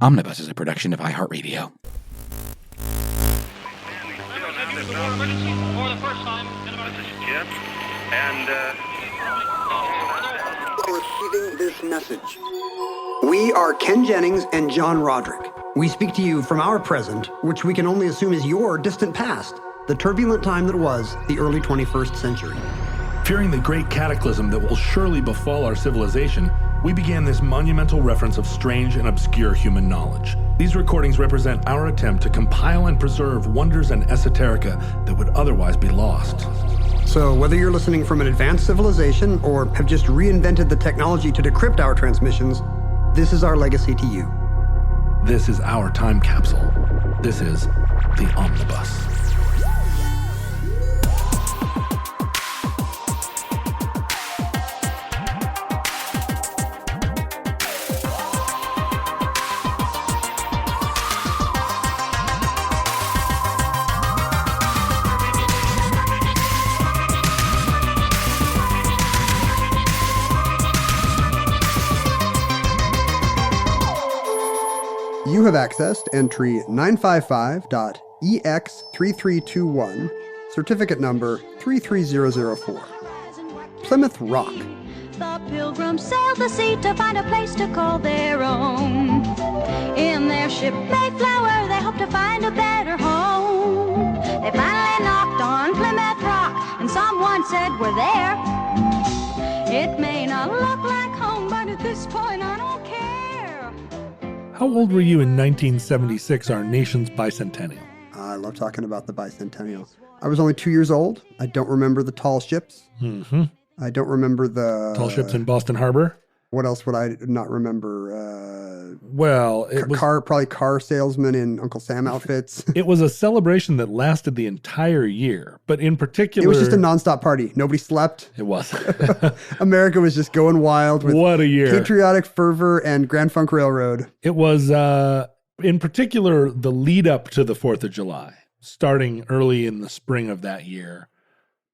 Omnibus is a production of iHeartRadio. This is Jim, and receiving this message. We are Ken Jennings and John Roderick. We speak to you from our present, which we can only assume is your distant past, the turbulent time that was the early 21st century. Fearing the great cataclysm that will surely befall our civilization, we began this monumental reference of strange and obscure human knowledge. These recordings represent our attempt to compile and preserve wonders and esoterica that would otherwise be lost. So whether you're listening from an advanced civilization or have just reinvented the technology to decrypt our transmissions, this is our legacy to you. This is our time capsule. This is the Omnibus. You have accessed entry 955.EX3321, certificate number 33004. Plymouth Rock. The pilgrims sailed the sea to find a place to call their own. In their ship Mayflower, they hoped to find a better home. They finally knocked on Plymouth Rock, and someone said, "We're there." It may not look like home, but at this point I don't care. How old were you in 1976, our nation's bicentennial? I love talking about the bicentennial. I was only 2 years old. I don't remember the tall ships. Mm-hmm. I don't remember the... Tall ships in Boston Harbor? What else would I not remember? Well, it was... Probably car salesmen in Uncle Sam outfits. It was a celebration that lasted the entire year, but in particular... It was just a nonstop party. Nobody slept. It was. America was just going wild with what a year. Patriotic fervor and Grand Funk Railroad. It was, in particular, the lead up to the 4th of July, starting early in the spring of that year.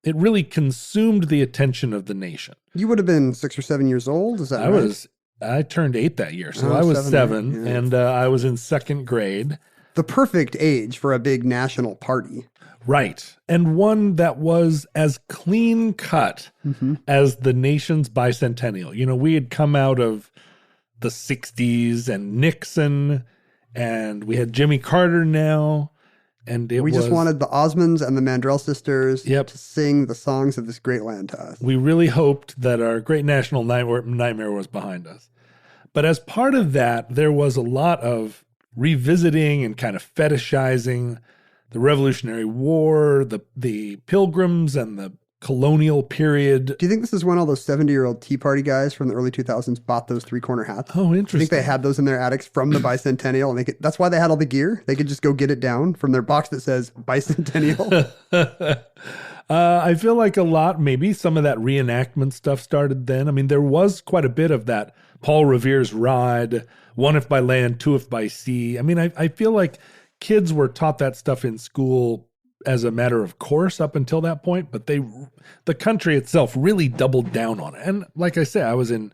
It really consumed the attention of the nation. You would have been 6 or 7 years old, is that right? I turned 8 that year, so I was 7, and I was in second grade. The perfect age for a big national party. Right, and one that was as clean cut as the nation's bicentennial. You know, we had come out of the 60s and Nixon, and we had Jimmy Carter now. And we just wanted the Osmonds and the Mandrell sisters to sing the songs of this great land to us. We really hoped that our great national nightmare was behind us. But as part of that, there was a lot of revisiting and kind of fetishizing the Revolutionary War, the Pilgrims, and the colonial period. Do you think this is when all those 70-year-old Tea Party guys from the early 2000s bought those three-corner hats? Oh, interesting. I think they had those in their attics from the bicentennial, and that's why they had all the gear. They could just go get it down from their box that says bicentennial. I feel like maybe some of that reenactment stuff started then. I mean, there was quite a bit of that Paul Revere's Ride, One If by Land, Two If by Sea. I mean, I feel like kids were taught that stuff in school as a matter of course up until that point, but the country itself really doubled down on it. And like I say, I was in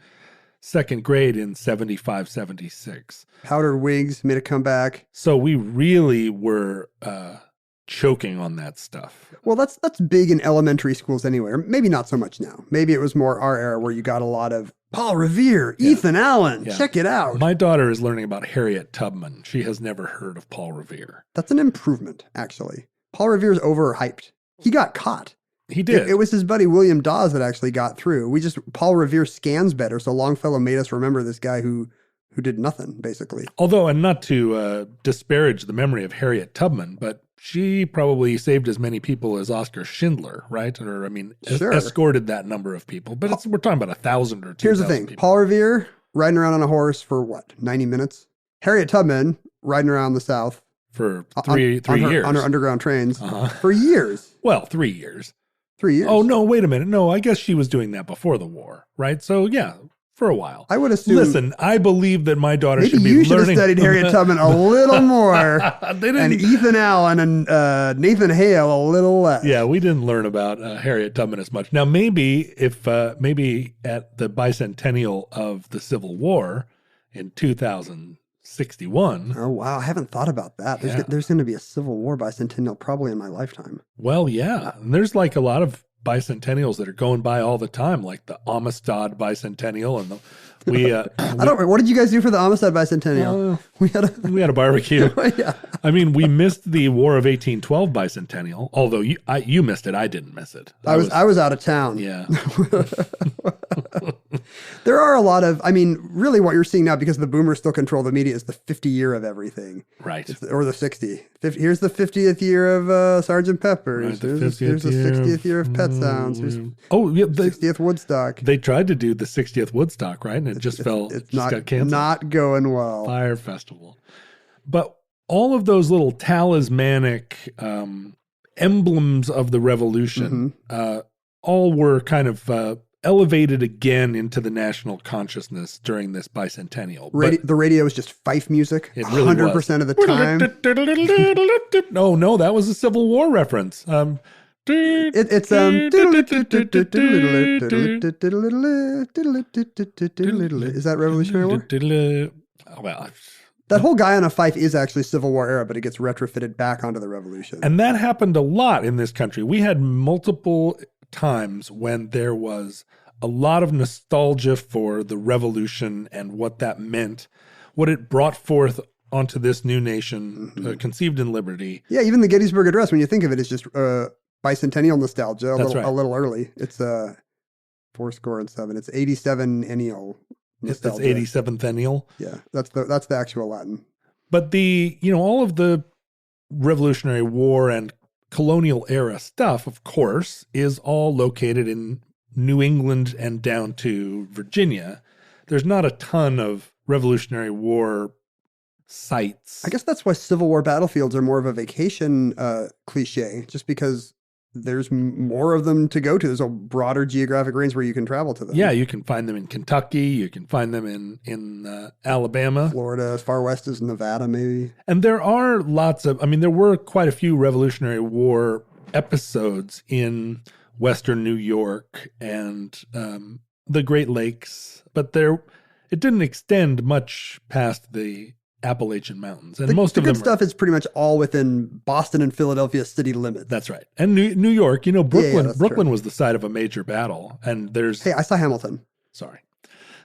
second grade in 75, 76. Powder wigs made a comeback. So we really were choking on that stuff. Well, that's big in elementary schools anyway. Or maybe not so much now. Maybe it was more our era where you got a lot of Paul Revere, Ethan Allen, check it out. My daughter is learning about Harriet Tubman. She has never heard of Paul Revere. That's an improvement, actually. Paul Revere's overhyped. He got caught. He did. It was his buddy William Dawes that actually got through. Paul Revere scans better, so Longfellow made us remember this guy who did nothing, basically. Although, and not to disparage the memory of Harriet Tubman, but she probably saved as many people as Oscar Schindler, right? Or, I mean, escorted that number of people. But we're talking about 1,000 or 2,000 Here's the thing. people. Paul Revere, riding around on a horse for, 90 minutes? Harriet Tubman, riding around the South. For three years. On her underground trains. For years. Well, 3 years. 3 years. Oh, no, wait a minute. No, I guess she was doing that before the war, right? So, yeah, for a while. I would assume. Listen, I believe that my daughter should be learning. Maybe you should have studied Harriet Tubman a little more. And Ethan Allen and Nathan Hale a little less. Yeah, we didn't learn about Harriet Tubman as much. Now, maybe maybe at the bicentennial of the Civil War in 2000. 61. Oh, wow. I haven't thought about that. There's going to be a Civil War bicentennial probably in my lifetime. Well, yeah. And there's like a lot of bicentennials that are going by all the time, like the Amistad bicentennial. And what did you guys do for the Amistad bicentennial? We had a barbecue. Yeah. I mean, we missed the War of 1812 bicentennial, although you missed it. I didn't miss it. I was out of town. Yeah. There are a lot of, really what you're seeing now, because the boomers still control the media, is the 50 year of everything. Right. Or the 60. Here's the 50th year of Sgt. Pepper's. Right, Here's the 60th year of Pet Sounds. Here's the 60th Woodstock. They tried to do the 60th Woodstock, right? And it just got canceled. Not going well. Fire Festival. But all of those little talismanic emblems of the revolution all were kind of elevated again into the national consciousness during this bicentennial. The radio is just fife music. It really 100% of the time. No, that was a Civil War reference. It's is that Revolutionary War? Well, that whole guy on a fife is actually Civil War era, but it gets retrofitted back onto the Revolution. And that happened a lot in this country. We had multiple times when there was a lot of nostalgia for the revolution and what that meant, what it brought forth onto this new nation, conceived in liberty. Yeah, even the Gettysburg Address, when you think of it, is just bicentennial nostalgia, a little early. It's 407. It's 87-ennial nostalgia. It's 87th-ennial. Yeah, that's the actual Latin. But all of the Revolutionary War and colonial era stuff, of course, is all located in New England and down to Virginia. There's not a ton of Revolutionary War sites. I guess that's why Civil War battlefields are more of a vacation cliche, just because there's more of them to go to. There's a broader geographic range where you can travel to them. Yeah, you can find them in Kentucky. You can find them in Alabama. Florida, as far west as Nevada, maybe. And there are there were quite a few Revolutionary War episodes in Western New York and the Great Lakes, but it didn't extend much past the Appalachian Mountains. And most of them stuff is pretty much all within Boston and Philadelphia city limits. That's right. And New York, Brooklyn, yeah, Brooklyn was the site of a major battle. And Hey, I saw Hamilton. Sorry.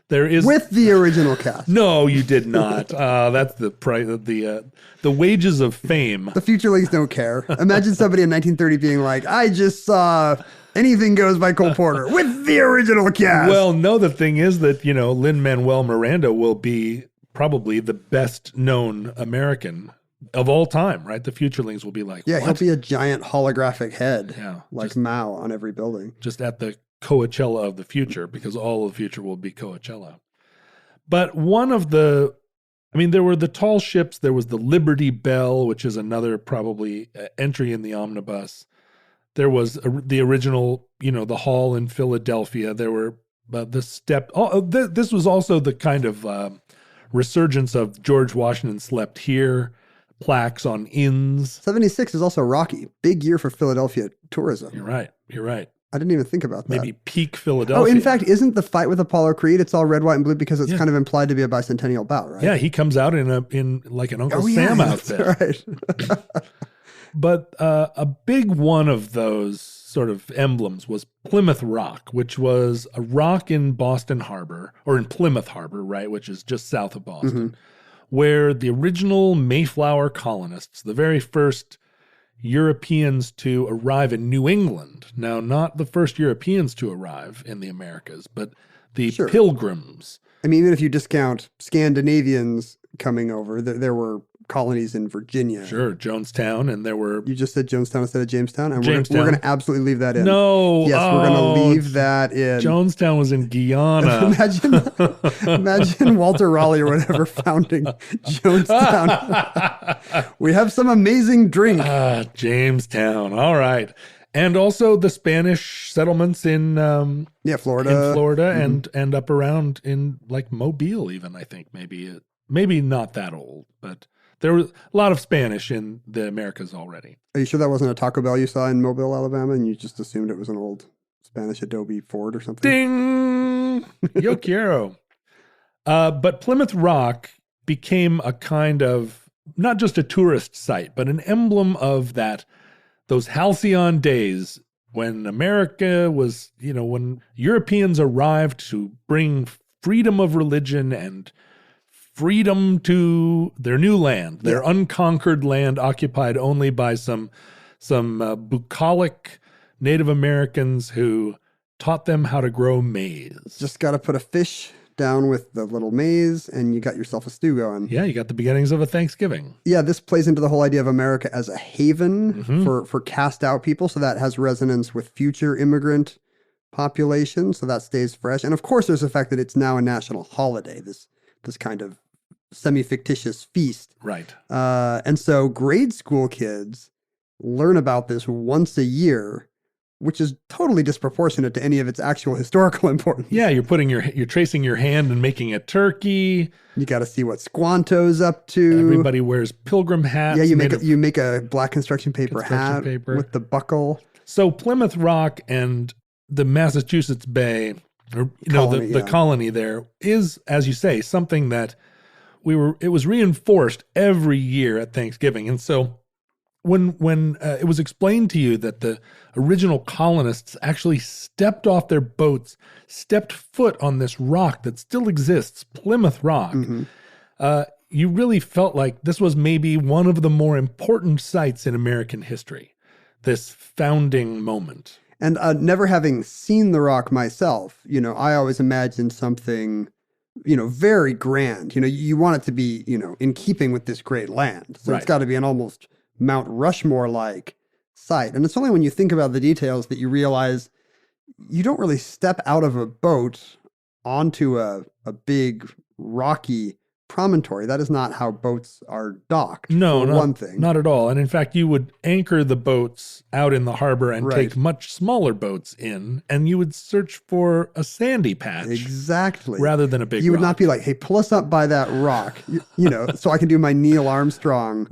There is with the original cast. No, you did not. That's the price of the wages of fame. The future leagues don't care. Imagine somebody in 1930 being like, I just saw Anything Goes by Cole Porter with the original cast. Well, no, the thing is that, Lin-Manuel Miranda will be probably the best known American of all time, right? The futurelings will be like, yeah, what? He'll be a giant holographic head, like just Mao on every building. Just at the Coachella of the future, because all of the future will be Coachella. But there were the tall ships. There was the Liberty Bell, which is another probably entry in the omnibus. There was the original, the hall in Philadelphia. There were the step. This was also the kind of resurgence of George Washington Slept Here, plaques on inns. 76 is also Rocky. Big year for Philadelphia tourism. You're right. I didn't even think about that. Maybe peak Philadelphia. Oh, in fact, isn't the fight with Apollo Creed, it's all red, white, and blue because it's kind of implied to be a bicentennial bout, right? Yeah, he comes out in like an Uncle Sam outfit. Right. But a big one of those sort of emblems was Plymouth Rock, which was a rock in Boston Harbor, or in Plymouth Harbor, right, which is just south of Boston, where the original Mayflower colonists, the very first Europeans to arrive in New England, now not the first Europeans to arrive in the Americas, but the Pilgrims. I mean, even if you discount Scandinavians coming over, there were colonies in Virginia. Sure, Jonestown, and there were... You just said Jonestown instead of Jamestown, and Jamestown. We're going to absolutely leave that in. No! Yes, we're going to leave that in. Jonestown was in Guyana. Imagine Walter Raleigh or whatever founding Jonestown. We have some amazing drink. Jamestown, all right. And also the Spanish settlements in Florida, and up around in like Mobile even, I think, maybe not that old, but there was a lot of Spanish in the Americas already. Are you sure that wasn't a Taco Bell you saw in Mobile, Alabama, and you just assumed it was an old Spanish Adobe Ford or something? Ding! Yo quiero. But Plymouth Rock, became a kind of, not just a tourist site, but an emblem of those halcyon days when America was, when Europeans arrived to bring freedom of religion and freedom to their new land, their unconquered land occupied only by some bucolic Native Americans who taught them how to grow maize. Just got to put a fish down with the little maize and you got yourself a stew going. Yeah, you got the beginnings of a Thanksgiving. Yeah, this plays into the whole idea of America as a haven for cast out people. So that has resonance with future immigrant population. So that stays fresh. And of course, there's the fact that it's now a national holiday, this kind of semi-fictitious feast. Right. And so grade school kids learn about this once a year, which is totally disproportionate to any of its actual historical importance. Yeah, you're tracing your hand and making a turkey. You got to see what Squanto's up to. Everybody wears pilgrim hats. Yeah, you make a black construction paper hat with the buckle. So Plymouth Rock and the Massachusetts Bay, or the colony there, is, as you say, something that it was reinforced every year at Thanksgiving. And so when it was explained to you that the original colonists actually stepped off their boats, stepped foot on this rock that still exists, Plymouth Rock, you really felt like this was maybe one of the more important sites in American history, this founding moment. And never having seen the rock myself, I always imagined something, very grand. You want it to be, in keeping with this great land. So It's got to be an almost Mount Rushmore-like site. And it's only when you think about the details that you realize you don't really step out of a boat onto a big rocky promontory. That is not how boats are docked. No, one thing. Not at all. And in fact, you would anchor the boats out in the harbor and take much smaller boats in, and you would search for a sandy patch. Exactly. Rather than a big rock. You would not be like, hey, pull us up by that rock, so I can do my Neil Armstrong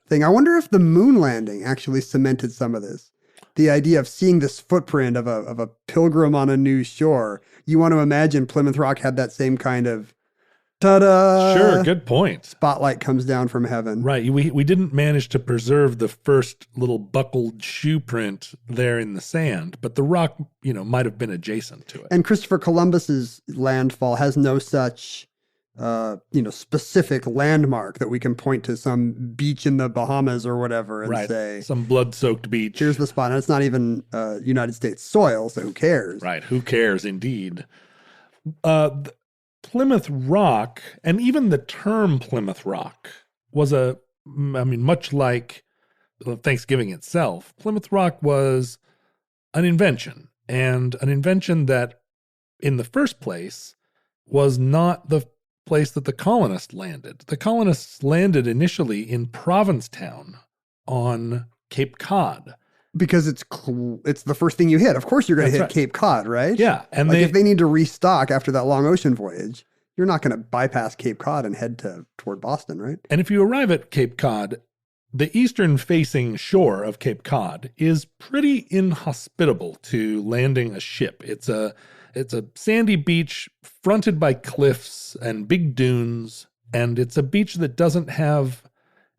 thing. I wonder if the moon landing actually cemented some of this. The idea of seeing this footprint of a pilgrim on a new shore. You want to imagine Plymouth Rock had that same kind of ta-da! Sure, good point. Spotlight comes down from heaven. Right. We didn't manage to preserve the first little buckled shoe print there in the sand, but the rock, might have been adjacent to it. And Christopher Columbus's landfall has no such, specific landmark that we can point to some beach in the Bahamas or whatever and say, some blood-soaked beach. Here's the spot. And it's not even United States soil, so who cares? Right. Who cares, indeed. Plymouth Rock, and even the term Plymouth Rock, was much like Thanksgiving itself, Plymouth Rock was an invention, and an invention that, in the first place, was not the place that the colonists landed. The colonists landed initially in Provincetown on Cape Cod. Because it's the first thing you hit. Of course you're going to hit Cape Cod, right? Yeah. And if they need to restock after that long ocean voyage, you're not going to bypass Cape Cod and head toward Boston, right? And if you arrive at Cape Cod, the eastern-facing shore of Cape Cod is pretty inhospitable to landing a ship. It's a sandy beach fronted by cliffs and big dunes, and it's a beach that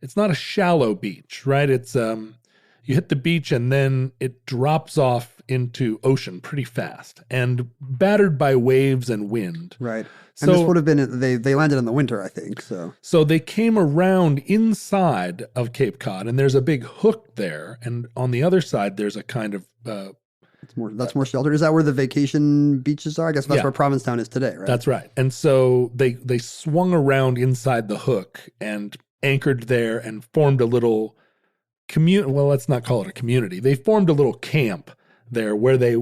it's not a shallow beach, right? It's you hit the beach and then it drops off into ocean pretty fast and battered by waves and wind. Right. And this would have been, they landed in the winter, I think. So they came around inside of Cape Cod, and there's a big hook there. And on the other side, there's a kind of... that's more sheltered. Is that where the vacation beaches are? I guess that's where Provincetown is today, right? That's right. And so they swung around inside the hook and anchored there and formed a little well, let's not call it a community. They formed a little camp there where they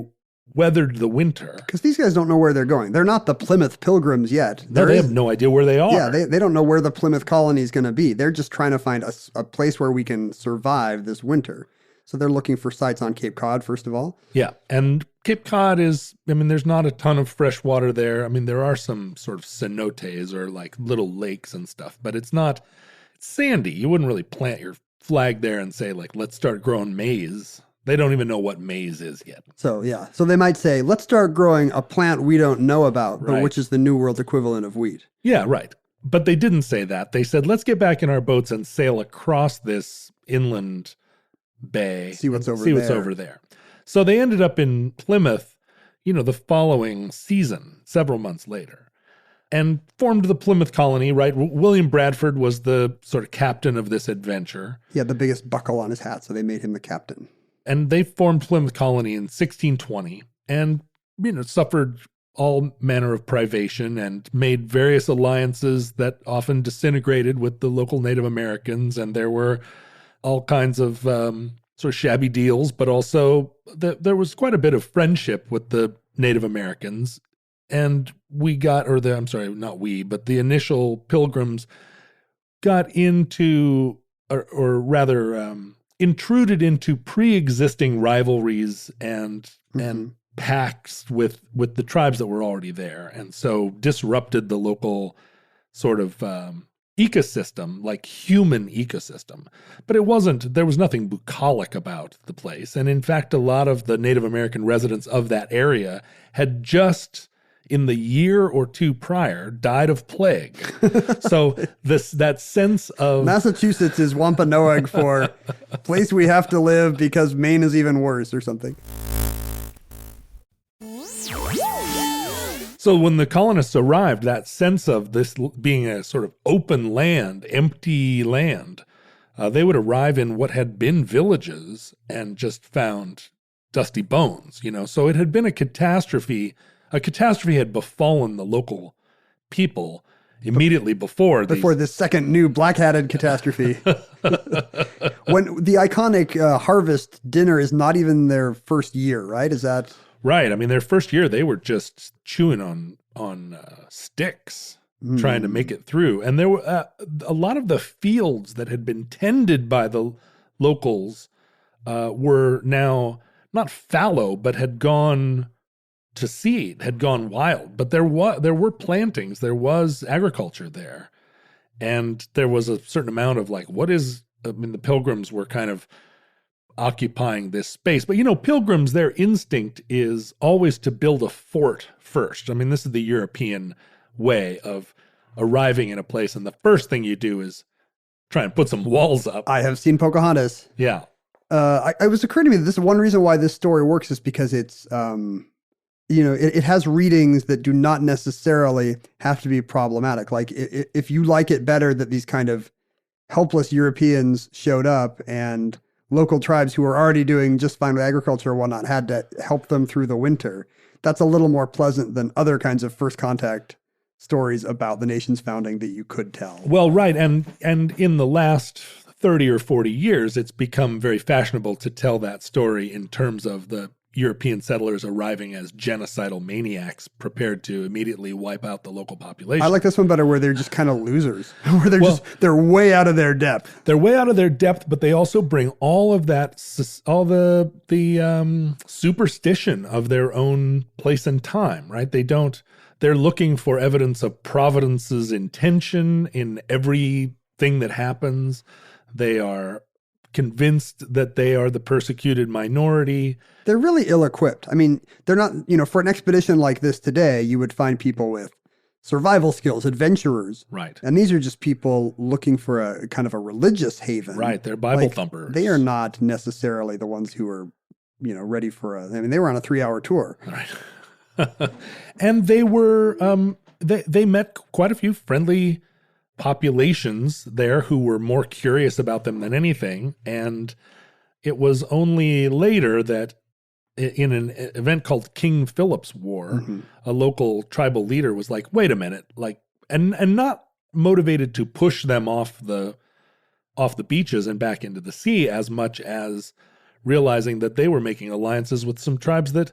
weathered the winter. Because these guys don't know where they're going. They're not the Plymouth Pilgrims yet. They have no idea where they are. Yeah, they don't know where the Plymouth colony is going to be. They're just trying to find a place where we can survive this winter. So they're looking for sites on Cape Cod, first of all. Yeah, and Cape Cod is, there's not a ton of fresh water there. There are some sort of cenotes or like little lakes and stuff, but it's sandy. You wouldn't really plant your flag there and say, like, let's start growing maize. They don't even know what maize is yet. So they might say, let's start growing a plant we don't know about, but which is the New World equivalent of wheat. Yeah, right. But they didn't say that. They said, let's get back in our boats and sail across this inland bay. See what's over there. So they ended up in Plymouth, the following season, several months later, and formed the Plymouth colony, right? William Bradford was the sort of captain of this adventure. He had the biggest buckle on his hat, so they made him the captain. And they formed Plymouth colony in 1620 and, suffered all manner of privation and made various alliances that often disintegrated with the local Native Americans. And there were all kinds of sort of shabby deals, but also there was quite a bit of friendship with the Native Americans. And the initial pilgrims got into, or rather, intruded into pre-existing rivalries and pacts with the tribes that were already there, and so disrupted the local sort of ecosystem, like human ecosystem. But there was nothing bucolic about the place. And in fact, a lot of the Native American residents of that area had just in the year or two prior died of plague. So that sense of Massachusetts is Wampanoag for place we have to live because Maine is even worse or something. So when the colonists arrived, that sense of this being a sort of open land, empty land, they would arrive in what had been villages and just found dusty bones, So it had been a catastrophe. A catastrophe had befallen the local people immediately before this second new black-hatted catastrophe. When the iconic harvest dinner is not even their first year, right? Is that... Right. I mean, their first year, they were just chewing on sticks, trying to make it through. And there were a lot of the fields that had been tended by the locals were now not fallow, but had gone to seed, had gone wild. But there were plantings, there was agriculture there. And there was a certain amount of the pilgrims were kind of occupying this space. But, pilgrims, their instinct is always to build a fort first. I mean, this is the European way of arriving in a place. And the first thing you do is try and put some walls up. I have seen Pocahontas. Yeah. It was occurring to me that this is one reason why this story works is because it's, it has readings that do not necessarily have to be problematic. Like if you like it better that these kind of helpless Europeans showed up and local tribes who were already doing just fine with agriculture and whatnot had to help them through the winter, that's a little more pleasant than other kinds of first contact stories about the nation's founding that you could tell. Well, right. And in the last 30 or 40 years, it's become very fashionable to tell that story in terms of the European settlers arriving as genocidal maniacs prepared to immediately wipe out the local population. I like this one better where they're just kind of losers, where they're way out of their depth. They're way out of their depth, but they also bring all of that, all the superstition of their own place and time, right? They're looking for evidence of Providence's intention in everything that happens. They are convinced that they are the persecuted minority. They're really ill-equipped. I mean, they're not, for an expedition like this today, you would find people with survival skills, adventurers. Right. And these are just people looking for a kind of a religious haven. Right. They're Bible thumpers. They are not necessarily the ones who are, ready for they were on a 3-hour tour. Right. And they were, they met quite a few friendly populations there who were more curious about them than anything. And it was only later that in an event called King Philip's War, a local tribal leader was like, wait a minute, and not motivated to push them off the beaches and back into the sea as much as realizing that they were making alliances with some tribes that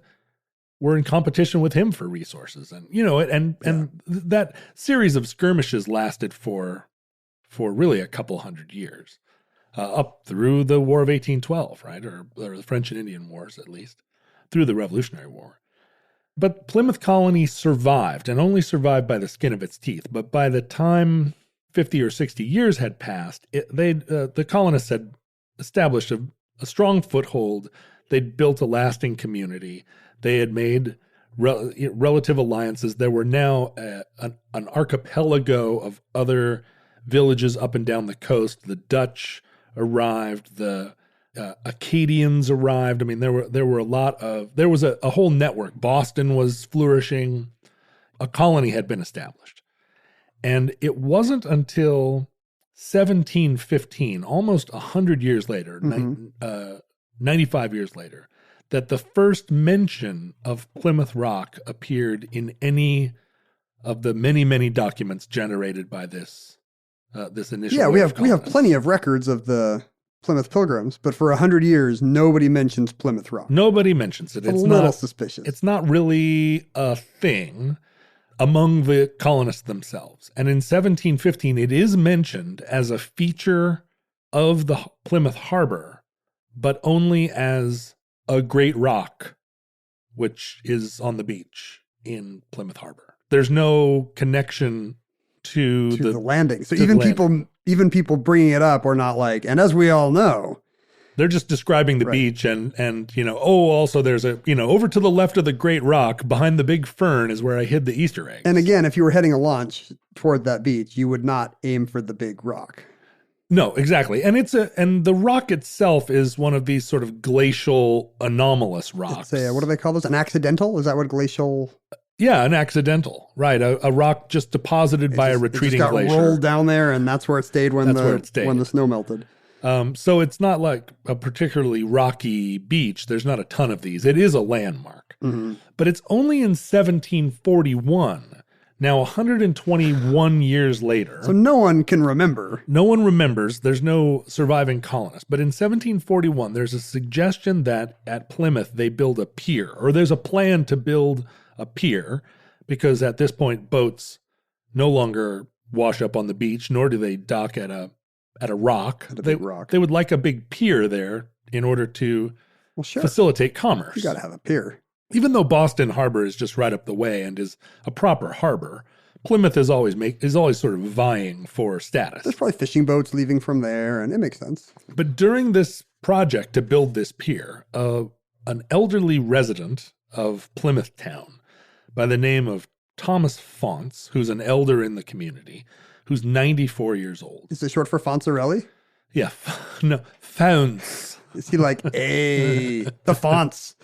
were in competition with him for resources. And, and that series of skirmishes lasted for really a couple hundred years, up through the War of 1812, right? Or the French and Indian Wars, at least, through the Revolutionary War. But Plymouth colony survived, and only survived by the skin of its teeth. But by the time 50 or 60 years had passed, the colonists had established a strong foothold. They'd built a lasting community. They had made relative alliances. There were now an archipelago of other villages up and down the coast. The Dutch arrived. The Acadians arrived. I mean, there were there was a whole network. Boston was flourishing. A colony had been established. And it wasn't until 1715, almost 100 years later, 95 years later, that the first mention of Plymouth Rock appeared in any of the many, many documents generated by this initial. Yeah, we have plenty of records of the Plymouth Pilgrims, but for 100 years, nobody mentions Plymouth Rock. Nobody mentions it. It's a little suspicious. It's not really a thing among the colonists themselves. And in 1715, it is mentioned as a feature of the Plymouth Harbor, but only as a great rock, which is on the beach in Plymouth Harbor. There's no connection to the landing. So even people bringing it up are not like, and as we all know, they're just describing the beach and also there's over to the left of the great rock behind the big fern is where I hid the Easter eggs. And again, if you were heading a launch toward that beach, you would not aim for the big rock. No, exactly. And and the rock itself is one of these sort of glacial anomalous rocks. What do they call those? An accidental? Is that what glacial? Yeah, an accidental, right? A rock just deposited by a retreating glacier. It just got rolled down there, and that's where it stayed when the snow melted. So it's not like a particularly rocky beach. There's not a ton of these. It is a landmark. Mm-hmm. But it's only in 1741, now 121 years later. So no one can remember. No one remembers. There's no surviving colonists. But in 1741, there's a suggestion that at Plymouth they build a pier, or there's a plan to build a pier, because at this point boats no longer wash up on the beach, nor do they dock at a rock. Big rock. They would like a big pier there in order to facilitate commerce. You got to have a pier. Even though Boston Harbor is just right up the way and is a proper harbor, Plymouth is always sort of vying for status. There's probably fishing boats leaving from there, and it makes sense. But during this project to build this pier, an elderly resident of Plymouth Town by the name of Thomas Faunce, who's an elder in the community, who's 94 years old. Is it short for Fonzarelli? Yeah. No, Faunce. Is he like, the Faunce?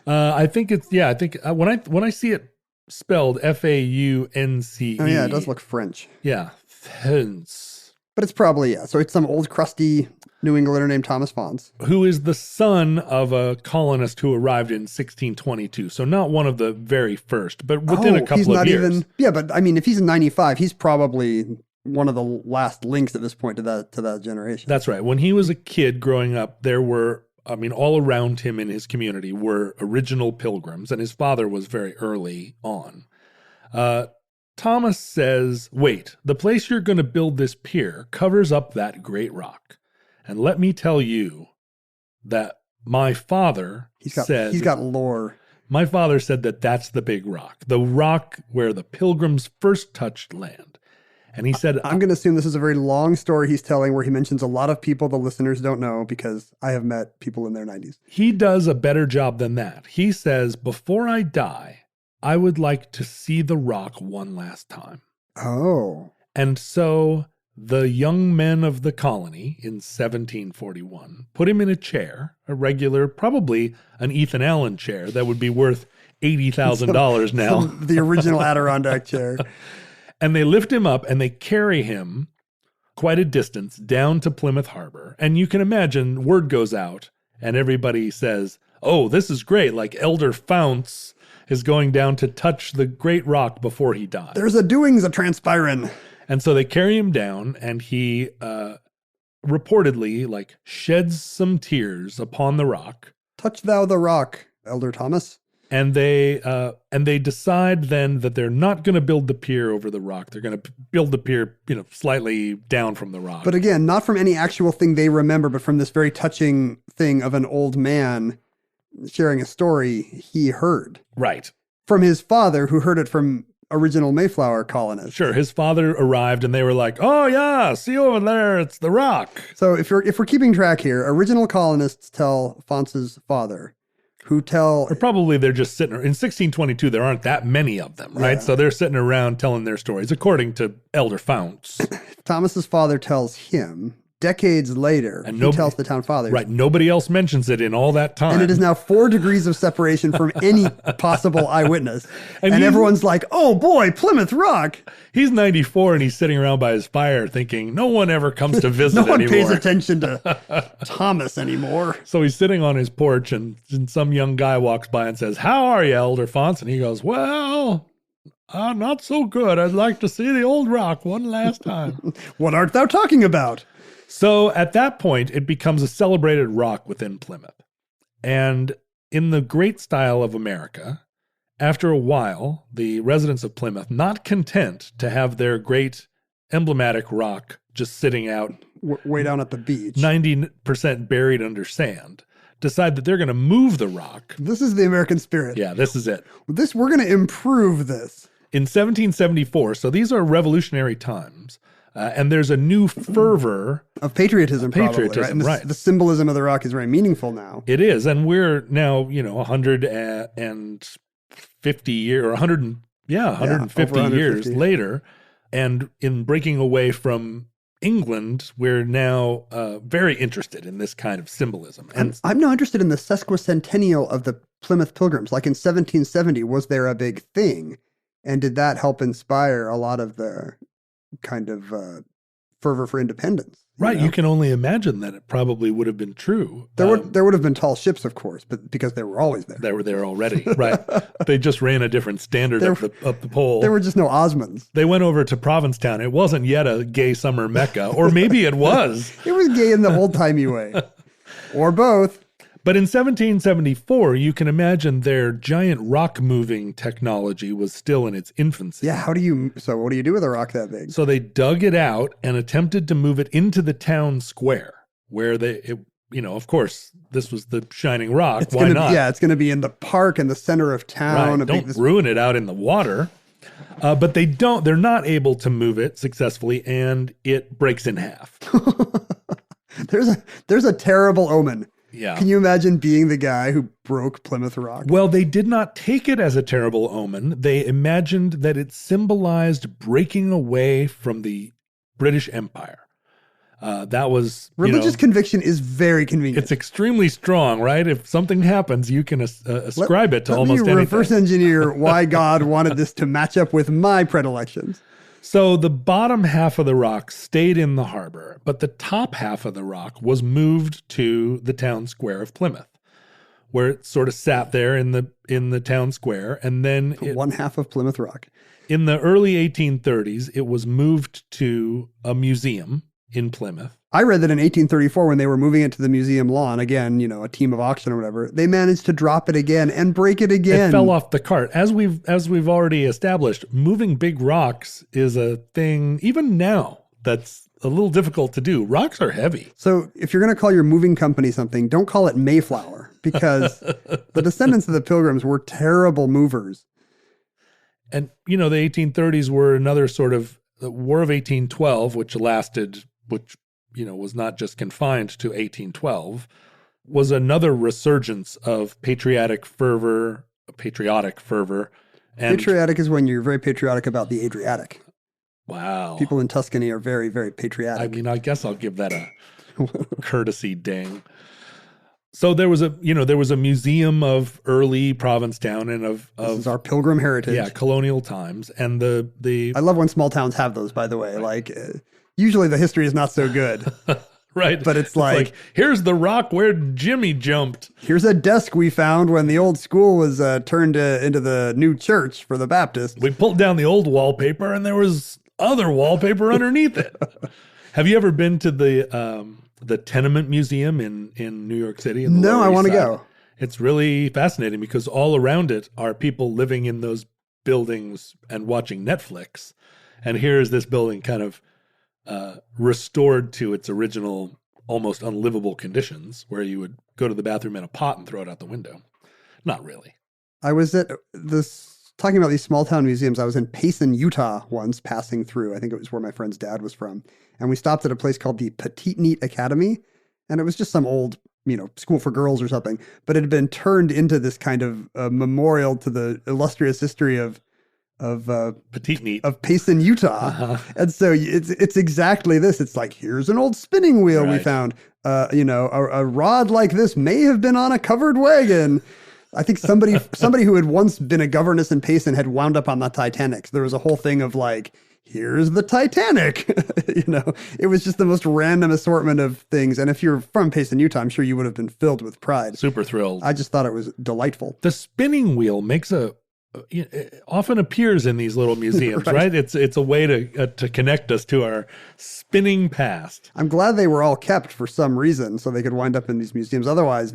I think when I see it spelled Faunce. Oh yeah, it does look French. Yeah. Faunce. But it's probably, so it's some old crusty New Englander named Thomas Faunce. Who is the son of a colonist who arrived in 1622. So not one of the very first, but within a couple of years. But I mean, if he's 95, he's probably one of the last links at this point to that generation. That's right. When he was a kid growing up, there were, all around him in his community were original pilgrims, and his father was very early on. Thomas says, wait, the place you're going to build this pier covers up that great rock. And let me tell you that my father said... He's got lore. My father said that that's the big rock. The rock where the pilgrims first touched land. And he said... I'm going to assume this is a very long story he's telling where he mentions a lot of people the listeners don't know, because I have met people in their 90s. He does a better job than that. He says, before I die, I would like to see the rock one last time. Oh. And so... the young men of the colony in 1741 put him in a chair, a regular, probably an Ethan Allen chair that would be worth $80,000 now. The original Adirondack chair. And they lift him up and they carry him quite a distance down to Plymouth Harbor. And you can imagine word goes out and everybody says, oh, this is great. Like Elder Faunce is going down to touch the great rock before he dies. There's a doings a transpiring. And so they carry him down, and he reportedly sheds some tears upon the rock. Touch thou the rock, Elder Thomas. And they decide then that they're not going to build the pier over the rock. They're going to build the pier, slightly down from the rock. But again, not from any actual thing they remember, but from this very touching thing of an old man sharing a story he heard. Right. From his father, who heard it from original Mayflower colonists. Sure. His father arrived and they were like, oh yeah, see over there, it's the rock. So if we're keeping track here, original colonists tell Faunce's father, who tell... Or probably they're just sitting... In 1622, there aren't that many of them, right? Yeah. So they're sitting around telling their stories, according to Elder Founts. Thomas's father tells him. Decades later, And he tells the town fathers. Right. Nobody else mentions it in all that time. And it is now 4 degrees of separation from any possible eyewitness. And everyone's like, oh boy, Plymouth Rock. He's 94 and he's sitting around by his fire thinking, no one ever comes to visit No one anymore. pays attention to Thomas anymore. So he's sitting on his porch and some young guy walks by and says, how are you, Elder Fonts? And he goes, well, not so good. I'd like to see the old rock one last time. What art thou talking about? So at that point, it becomes a celebrated rock within Plymouth. And in the great style of America, after a while, the residents of Plymouth, not content to have their great emblematic rock just sitting out Way down at the beach. 90% buried under sand, decide that they're going to move the rock. This is the American spirit. Yeah, this is it. We're going to improve this. In 1774, so these are revolutionary times, and there's a new fervor Of patriotism, probably, right? And right. the symbolism of the rock is very meaningful now. It is, and we're now, 150 years, or 150 over years 150. later, and in breaking away from England, we're now very interested in this kind of symbolism. And I'm now interested in the sesquicentennial of the Plymouth Pilgrims. Like in 1770, was there a big thing? And did that help inspire a lot of the kind of fervor for independence? right, know? you can only imagine that it probably would have been true. There would have been tall ships, of course, but because they were always there. They were there already, right? They just ran a different standard up the pole. There were just no Osmonds. They went over to Provincetown. It wasn't yet a gay summer mecca, or maybe it was. It was gay in the old-timey way. Or both. But in 1774, you can imagine their giant rock moving technology was still in its infancy. Yeah, what do you do with a rock that big? So they dug it out and attempted to move it into the town square, where of course, this was the shining rock. Why not? It's going to be in the park in the center of town. Right. Don't ruin it out in the water. But they're not able to move it successfully, and it breaks in half. There's a terrible omen. Yeah. Can you imagine being the guy who broke Plymouth Rock? Well, they did not take it as a terrible omen. They imagined that it symbolized breaking away from the British Empire. That was... Religious conviction is very convenient. It's extremely strong, right? If something happens, you can ascribe it to almost anything. Let me reverse engineer why God wanted this to match up with my predilections. So the bottom half of the rock stayed in the harbor, but the top half of the rock was moved to the town square of Plymouth, where it sort of sat there in the town square. And then one half of Plymouth Rock. In the early 1830s, it was moved to a museum in Plymouth. I read that in 1834, when they were moving it to the museum lawn, again, a team of auction or whatever, they managed to drop it again and break it again. It fell off the cart. As we've already established, moving big rocks is a thing, even now, that's a little difficult to do. Rocks are heavy. So if you're going to call your moving company something, don't call it Mayflower, because the descendants of the Pilgrims were terrible movers. And, the 1830s were another sort of the War of 1812, which was not just confined to 1812, was another resurgence of patriotic fervor. And patriotic is when you're very patriotic about the Adriatic. Wow. People in Tuscany are very, very patriotic. I mean, I guess I'll give that a courtesy ding. So there was a museum of early Provincetown and of this is our Pilgrim heritage. Yeah, colonial times. And I love when small towns have those, by the way. Like, usually the history is not so good. Right. But it's like, here's the rock where Jimmy jumped. Here's a desk we found when the old school was turned into the new church for the Baptists. We pulled down the old wallpaper and there was other wallpaper underneath it. Have you ever been to the tenement museum in New York City? No, I want to go. It's really fascinating because all around it are people living in those buildings and watching Netflix. And here's this building kind of restored to its original, almost unlivable conditions, where you would go to the bathroom in a pot and throw it out the window. Not really. I was at talking about these small town museums. I was in Payson, Utah once, passing through. I think it was where my friend's dad was from. And we stopped at a place called the Petite Neat Academy. And it was just some old school for girls or something, but it had been turned into this kind of memorial to the illustrious history of Petite Neat. of Payson, Utah. And so it's exactly this. It's like, here's an old spinning wheel we found. A rod like this may have been on a covered wagon. I think somebody who had once been a governess in Payson had wound up on the Titanic. So there was a whole thing of like, here's the Titanic. It was just the most random assortment of things. And if you're from Payson, Utah, I'm sure you would have been filled with pride. Super thrilled. I just thought it was delightful. The spinning wheel it often appears in these little museums, right? It's a way to connect us to our spinning past. I'm glad they were all kept for some reason so they could wind up in these museums. Otherwise,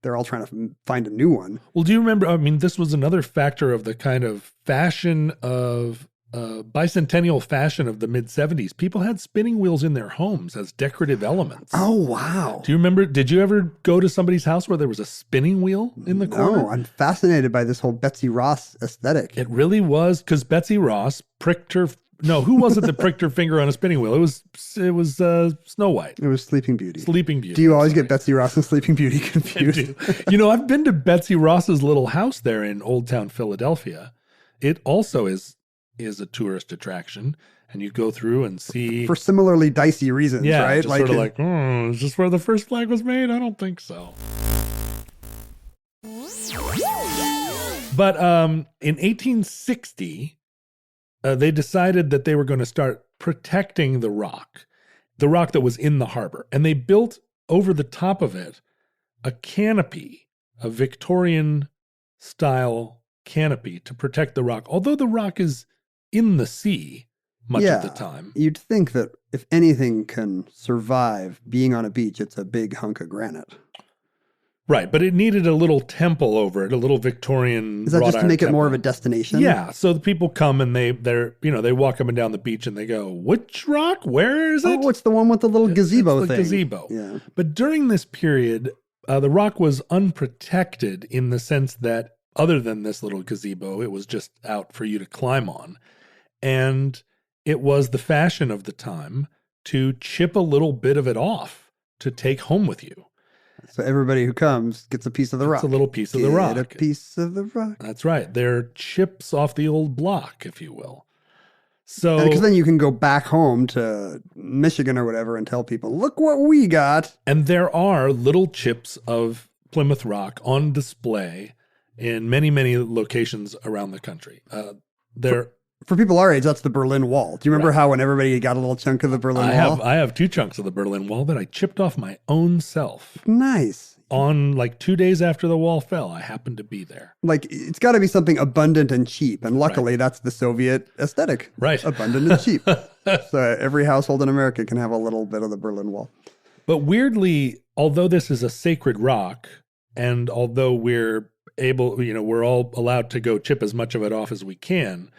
they're all trying to find a new one. Well, do you remember, this was another factor of the kind of fashion of bicentennial fashion of the mid-'70s. People had spinning wheels in their homes as decorative elements. Oh, wow. Do you remember, did you ever go to somebody's house where there was a spinning wheel in the corner? No, I'm fascinated by this whole Betsy Ross aesthetic. It really was, because Betsy Ross pricked her... No, who was it that pricked her finger on a spinning wheel? It was Snow White. It was Sleeping Beauty. Sleeping Beauty. Do you always get Betsy Ross and Sleeping Beauty confused? I do. I've been to Betsy Ross's little house there in Old Town Philadelphia. It also is a tourist attraction, and you go through and see... For similarly dicey reasons, right? Just sort of is this where the first flag was made? I don't think so. But in 1860, they decided that they were going to start protecting the rock that was in the harbor. And they built over the top of it a canopy, a Victorian-style canopy to protect the rock. Although the rock is in the sea much of the time. You'd think that if anything can survive being on a beach, it's a big hunk of granite. Right, but it needed a little temple over it, a little Victorian. Is that just to make it more of a destination? Yeah, so the people come and they walk up and down the beach and they go, which rock? Where is it? Oh, it's the one with the little gazebo it's the thing. Gazebo. Yeah. But during this period, the rock was unprotected in the sense that other than this little gazebo, it was just out for you to climb on. And it was the fashion of the time to chip a little bit of it off to take home with you. So everybody who comes gets a piece of the rock. It's a little piece of the rock. Get a piece of the rock. That's right. They're chips off the old block, if you will. So because then you can go back home to Michigan or whatever and tell people, look what we got. And there are little chips of Plymouth Rock on display in many, many locations around the country. For people our age, that's the Berlin Wall. Do you remember how when everybody got a little chunk of the Berlin Wall? I have 2 chunks of the Berlin Wall that I chipped off my own self. Nice. On 2 days after the wall fell, I happened to be there. It's got to be something abundant and cheap. And luckily, that's the Soviet aesthetic. Right. Abundant and cheap. So every household in America can have a little bit of the Berlin Wall. But weirdly, although this is a sacred rock, and although we're able, we're all allowed to go chip as much of it off as we can,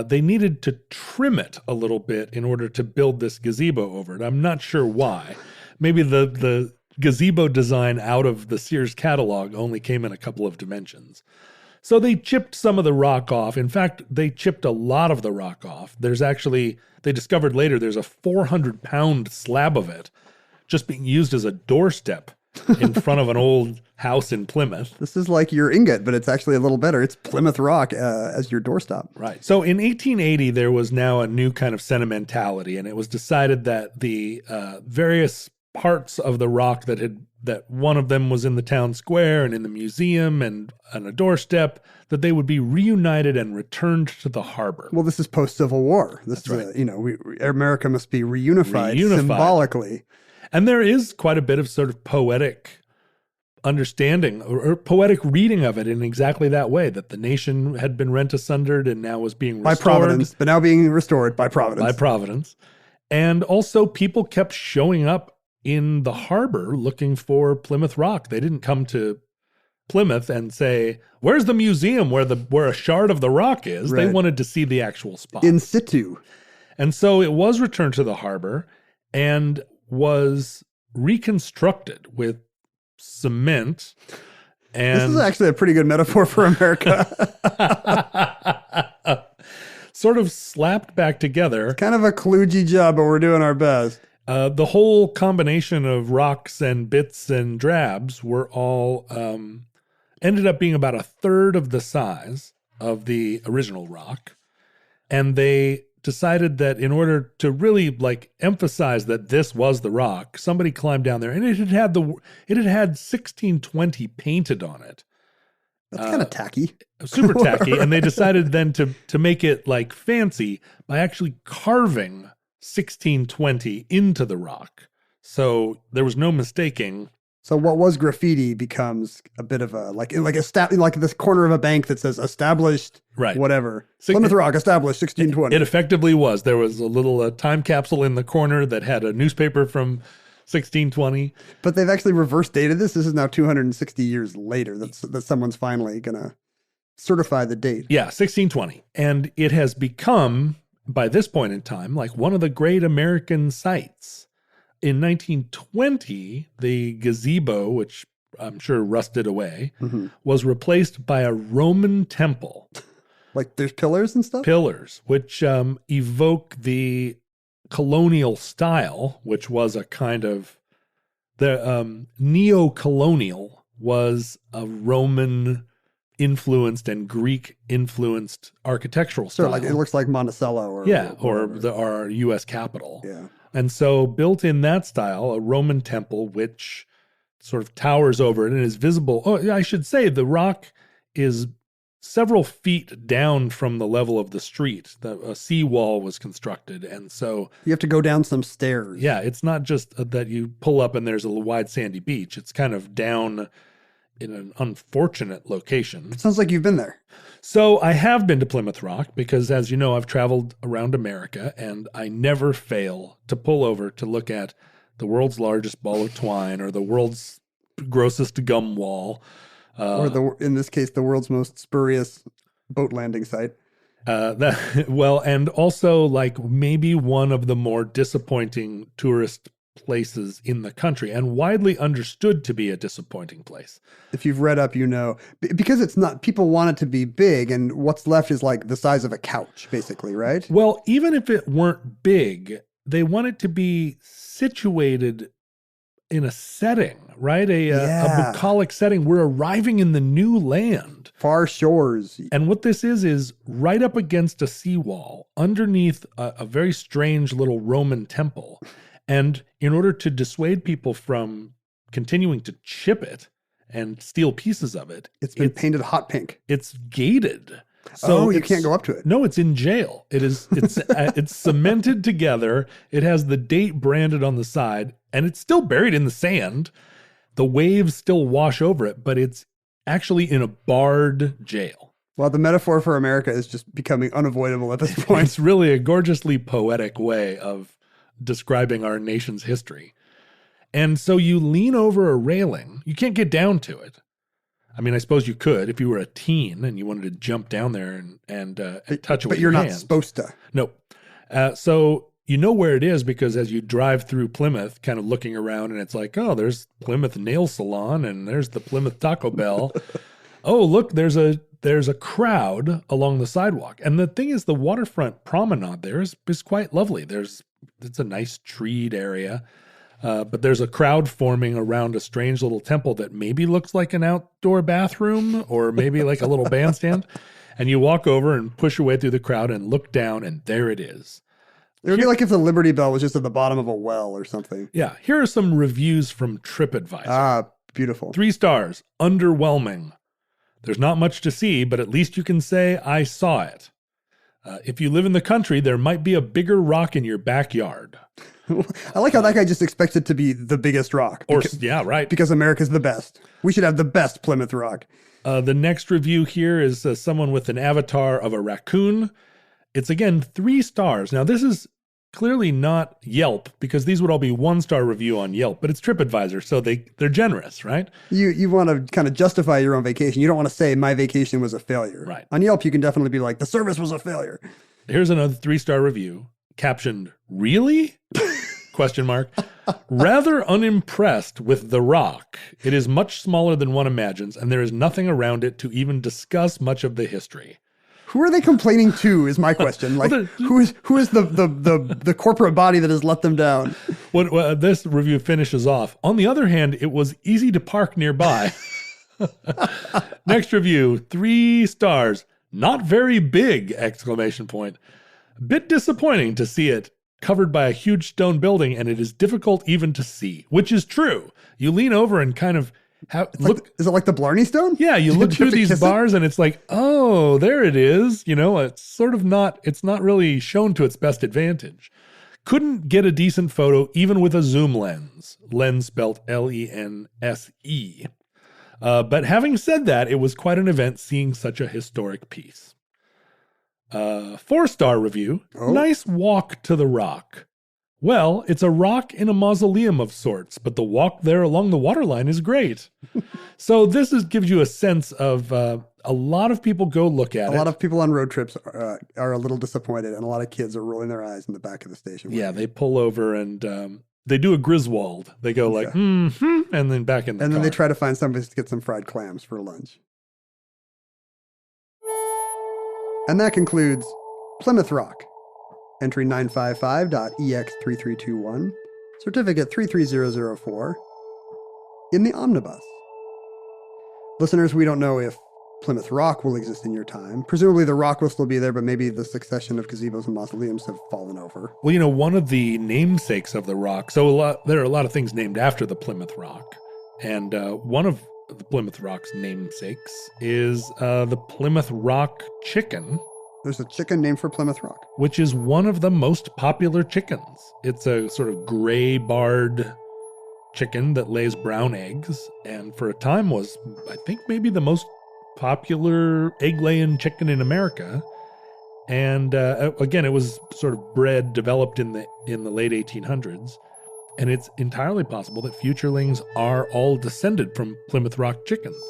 they needed to trim it a little bit in order to build this gazebo over it. I'm not sure why. Maybe the gazebo design out of the Sears catalog only came in a couple of dimensions. So they chipped some of the rock off. In fact, they chipped a lot of the rock off. They discovered later there's a 400-pound slab of it just being used as a doorstep in front of an old house in Plymouth. This is like your ingot, but it's actually a little better. It's Plymouth Rock as your doorstop. Right. So in 1880, there was now a new kind of sentimentality, and it was decided that the various parts of the rock that one of them was in the town square and in the museum and on a doorstep, that they would be reunited and returned to the harbor. Well, this is post-Civil War. This That's is right. America must be reunified symbolically. And there is quite a bit of sort of poetic understanding or poetic reading of it in exactly that way, that the nation had been rent asunder and now was being restored. By Providence, but now being restored by Providence. By Providence. And also people kept showing up in the harbor looking for Plymouth Rock. They didn't come to Plymouth and say, where's the museum where a shard of the rock is? Right. They wanted to see the actual spot. In situ. And so it was returned to the harbor and was reconstructed with cement. And this is actually a pretty good metaphor for America. Sort of slapped back together. Kind of a kludgy job, but we're doing our best. The whole combination of rocks and bits and drabs were all ended up being about a third of the size of the original rock. And they decided that in order to really like emphasize that this was the rock, somebody climbed down there and it had 1620 painted on it. That's kind of tacky. Super tacky. And they decided then to make it like fancy by actually carving 1620 into the rock. So there was no mistaking. So what was graffiti becomes a bit of a like this corner of a bank that says established Right. whatever. Plymouth Rock established 1620. It effectively was. There was a little time capsule in the corner that had a newspaper from 1620. But they've actually reverse dated this. This is now 260 years later that someone's finally going to certify the date. Yeah, 1620. And it has become, by this point in time, like one of the great American sites. In 1920, the gazebo, which I'm sure rusted away, was replaced by a Roman temple. Like there's pillars and stuff? Pillars, which evoke the colonial style, which was a kind of the neo-colonial was a Roman influenced and Greek influenced architectural style. Sure, like it looks like Monticello or our U.S. Capitol. Yeah. And so built in that style, a Roman temple, which sort of towers over it and is visible. Oh, I should say the rock is several feet down from the level of the street. A seawall was constructed. And so you have to go down some stairs. Yeah, it's not just that you pull up and there's a wide sandy beach. It's kind of down in an unfortunate location. It sounds like you've been there. So I have been to Plymouth Rock because, as you know, I've traveled around America and I never fail to pull over to look at the world's largest ball of twine or the world's grossest gum wall. Or in this case, the world's most spurious boat landing site. And also like maybe one of the more disappointing tourist places in the country and widely understood to be a disappointing place. If you've read up, you know, because it's not, people want it to be big and what's left is like the size of a couch, basically, right? Well, even if it weren't big, they want it to be situated in a setting, right? A bucolic setting. We're arriving in the new land. Far shores. And what this is right up against a seawall, underneath a very strange little Roman temple. And in order to dissuade people from continuing to chip it and steal pieces of it, it's been painted hot pink. It's gated. So you can't go up to it. No, it's in jail. It's it's cemented together. It has the date branded on the side, and it's still buried in the sand. The waves still wash over it, but it's actually in a barred jail. Well, the metaphor for America is just becoming unavoidable at this point. It's really a gorgeously poetic way of describing our nation's history. And so you lean over a railing. You can't get down to it. I mean, I suppose you could if you were a teen and you wanted to jump down there and touch it with your hands. But you're not supposed to. No. So you know where it is because as you drive through Plymouth, kind of looking around, and it's like, oh, there's Plymouth Nail Salon and there's the Plymouth Taco Bell. Oh, look, there's a crowd along the sidewalk. And the thing is, the waterfront promenade there is quite lovely. It's a nice treed area. But there's a crowd forming around a strange little temple that maybe looks like an outdoor bathroom or maybe like a little bandstand. And you walk over and push your way through the crowd and look down, and there it is. It would be like if the Liberty Bell was just at the bottom of a well or something. Yeah. Here are some reviews from TripAdvisor. Ah, beautiful. 3 stars. Underwhelming. There's not much to see, but at least you can say, I saw it. If you live in the country, there might be a bigger rock in your backyard. I like how that guy just expects it to be the biggest rock. Yeah, right. Because America's the best. We should have the best Plymouth Rock. The next review here is someone with an avatar of a raccoon. It's again 3 stars. Now, this is clearly not Yelp because these would all be 1-star review on Yelp, but it's TripAdvisor, so they're generous, right? You want to kind of justify your own vacation. You don't want to say my vacation was a failure. Right. On Yelp, you can definitely be like, the service was a failure. Here's another 3-star review captioned, really? Question mark. Rather unimpressed with the rock. It is much smaller than one imagines, and there is nothing around it to even discuss much of the history. Who are they complaining to is my question. Like, who is the corporate body that has let them down? What this review finishes off. On the other hand, it was easy to park nearby. Next review, 3 stars. Not very big! ! Bit disappointing to see it covered by a huge stone building, and it is difficult even to see, which is true. You lean over and kind of look. Is it like the Blarney Stone? Yeah, you look through these bars and it's like, oh, there it is. You know, it's sort of not, it's not really shown to its best advantage. Couldn't get a decent photo even with a zoom lens. Lens spelled Lense. But having said that, it was quite an event seeing such a historic piece. 4-star review. Oh. Nice walk to the rock. Well, it's a rock in a mausoleum of sorts, but the walk there along the waterline is great. So this gives you a sense of a lot of people go look at it. A lot of people on road trips are a little disappointed, and a lot of kids are rolling their eyes in the back of the station. Yeah, they pull over and they do a Griswold. They go like, and then back in the car. And then they try to find somebody to get some fried clams for lunch. And that concludes Plymouth Rock. Entry 955.EX3321, certificate 33004, in the omnibus. Listeners, we don't know if Plymouth Rock will exist in your time. Presumably the rock will still be there, but maybe the succession of gazebos and mausoleums have fallen over. Well, you know, one of the namesakes of the rock, there are a lot of things named after the Plymouth Rock, and one of the Plymouth Rock's namesakes is the Plymouth Rock chicken. There's a chicken named for Plymouth Rock, which is one of the most popular chickens. It's a sort of gray-barred chicken that lays brown eggs, and for a time was, I think, maybe the most popular egg-laying chicken in America. And again, it was sort of developed in the late 1800s, and it's entirely possible that futurelings are all descended from Plymouth Rock chickens.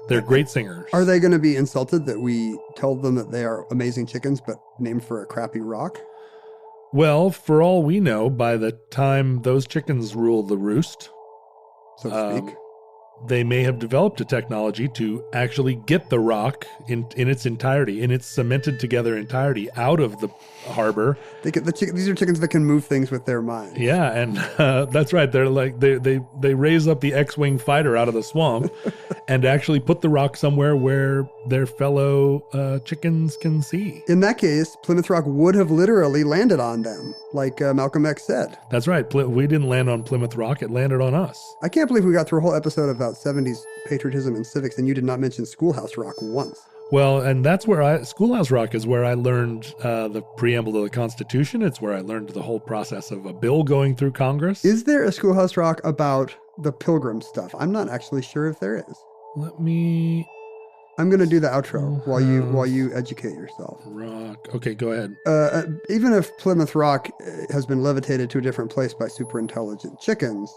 They're great singers. Are they going to be insulted that we told them that they are amazing chickens, but named for a crappy rock? Well, for all we know, by the time those chickens rule the roost, so to speak, they may have developed a technology to actually get the rock in its entirety, in its cemented together entirety, out of the harbor. These are chickens that can move things with their mind. Yeah, and that's right. They're like they raise up the X-wing fighter out of the swamp and actually put the rock somewhere where their fellow chickens can see. In that case, Plymouth Rock would have literally landed on them, like Malcolm X said. That's right. We didn't land on Plymouth Rock. It landed on us. I can't believe we got through a whole episode about 70s patriotism and civics, and you did not mention Schoolhouse Rock once. Well, and that's where Schoolhouse Rock is where I learned the preamble to the Constitution. It's where I learned the whole process of a bill going through Congress. Is there a Schoolhouse Rock about the Pilgrim stuff? I'm not actually sure if there is. I'm going to do the outro while you educate yourself. Rock. Okay, go ahead. Even if Plymouth Rock has been levitated to a different place by super intelligent chickens,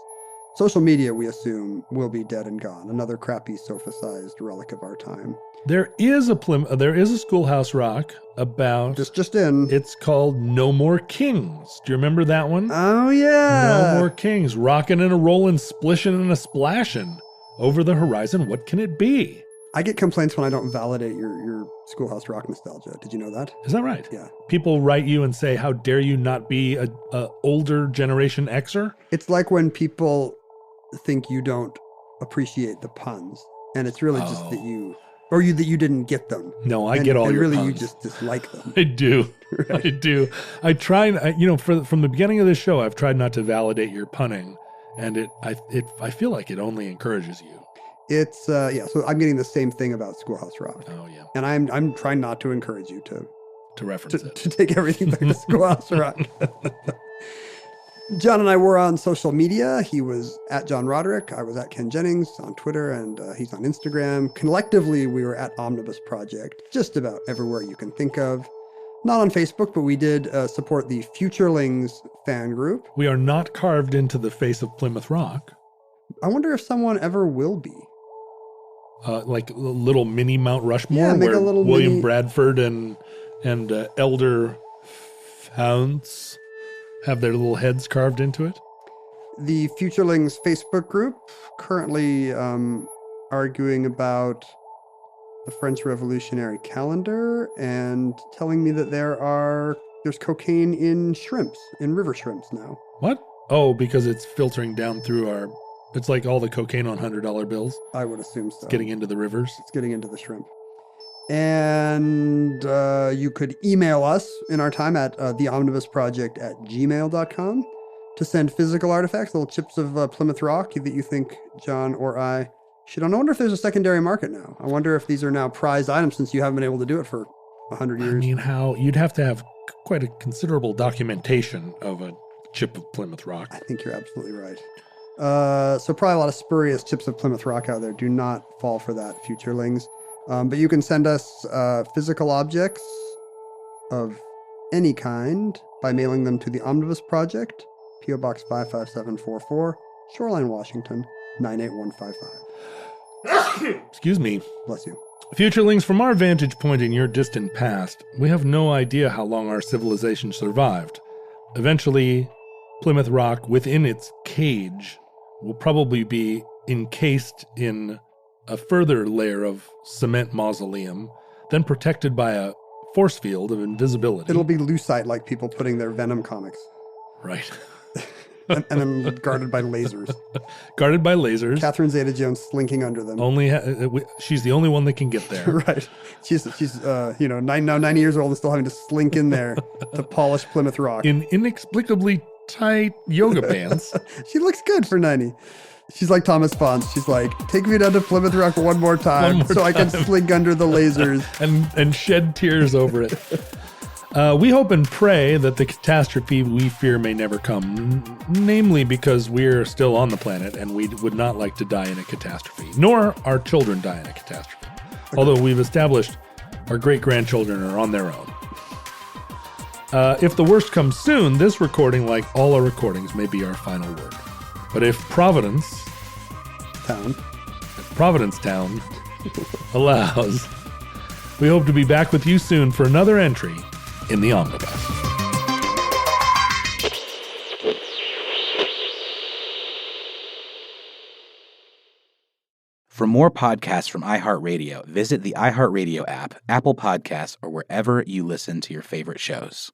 social media, we assume, will be dead and gone. Another crappy sofa-sized relic of our time. There is a Schoolhouse Rock about just in. It's called No More Kings. Do you remember that one? Oh yeah. No More Kings, rocking and a rolling, splishing and a splashing over the horizon. What can it be? I get complaints when I don't validate your Schoolhouse Rock nostalgia. Did you know that? Is that right? Yeah. People write you and say, "How dare you not be a older generation Xer?" It's like when people think you don't appreciate the puns, and it's really just that you didn't get them. No, I get all your really puns. You just dislike them. I do. Right. I do. I try, from the beginning of this show, I've tried not to validate your punning, and I feel like it only encourages you. It's so I'm getting the same thing about Schoolhouse Rock. Oh yeah. And I'm trying not to encourage you to reference it. To take everything back to Schoolhouse Rock. John and I were on social media. He was at John Roderick. I was at Ken Jennings on Twitter, and he's on Instagram. Collectively, we were at Omnibus Project, just about everywhere you can think of. Not on Facebook, but we did support the Futurelings fan group. We are not carved into the face of Plymouth Rock. I wonder if someone ever will be. Like a little mini Mount Rushmore, make where a little William mini... Bradford and Elder Founts have their little heads carved into it. The Futurelings Facebook group currently arguing about the French Revolutionary calendar and telling me that there's cocaine in shrimps, in river shrimps now. What? Oh, because it's filtering down through it's like all the cocaine on $100 bills. I would assume so. It's getting into the rivers. It's getting into the shrimp. And you could email us in our time at theomnibusproject@gmail.com to send physical artifacts, little chips of Plymouth Rock that you think John or I should own. I wonder if there's a secondary market now. I wonder if these are now prized items since you haven't been able to do it for 100 years. I mean, you'd have to have quite a considerable documentation of a chip of Plymouth Rock. I think you're absolutely right. So probably a lot of spurious chips of Plymouth Rock out there. Do not fall for that, futurelings. But you can send us physical objects of any kind by mailing them to the Omnibus Project, P.O. Box 55744, Shoreline, Washington, 98155. Excuse me. Bless you. Futurelings, from our vantage point in your distant past, we have no idea how long our civilization survived. Eventually, Plymouth Rock, within its cage, will probably be encased in a further layer of cement mausoleum, then protected by a force field of invisibility. It'll be lucite, like people putting their Venom comics. Right. and then guarded by lasers. Guarded by lasers. Catherine Zeta-Jones slinking under them. She's the only one that can get there. Right. She's 90 years old and still having to slink in there to polish Plymouth Rock. In inexplicably tight yoga pants. She looks good for 90. She's like Thomas Fonz. She's like, take me down to Plymouth Rock one more time so I can slink under the lasers. and shed tears over it. We hope and pray that the catastrophe we fear may never come, namely because we're still on the planet and we would not like to die in a catastrophe, nor our children die in a catastrophe. Okay. Although we've established our great-grandchildren are on their own. If the worst comes soon, this recording, like all our recordings, may be our final word. But if Providence Town allows, we hope to be back with you soon for another entry in the Omnibus. For more podcasts from iHeartRadio, visit the iHeartRadio app, Apple Podcasts, or wherever you listen to your favorite shows.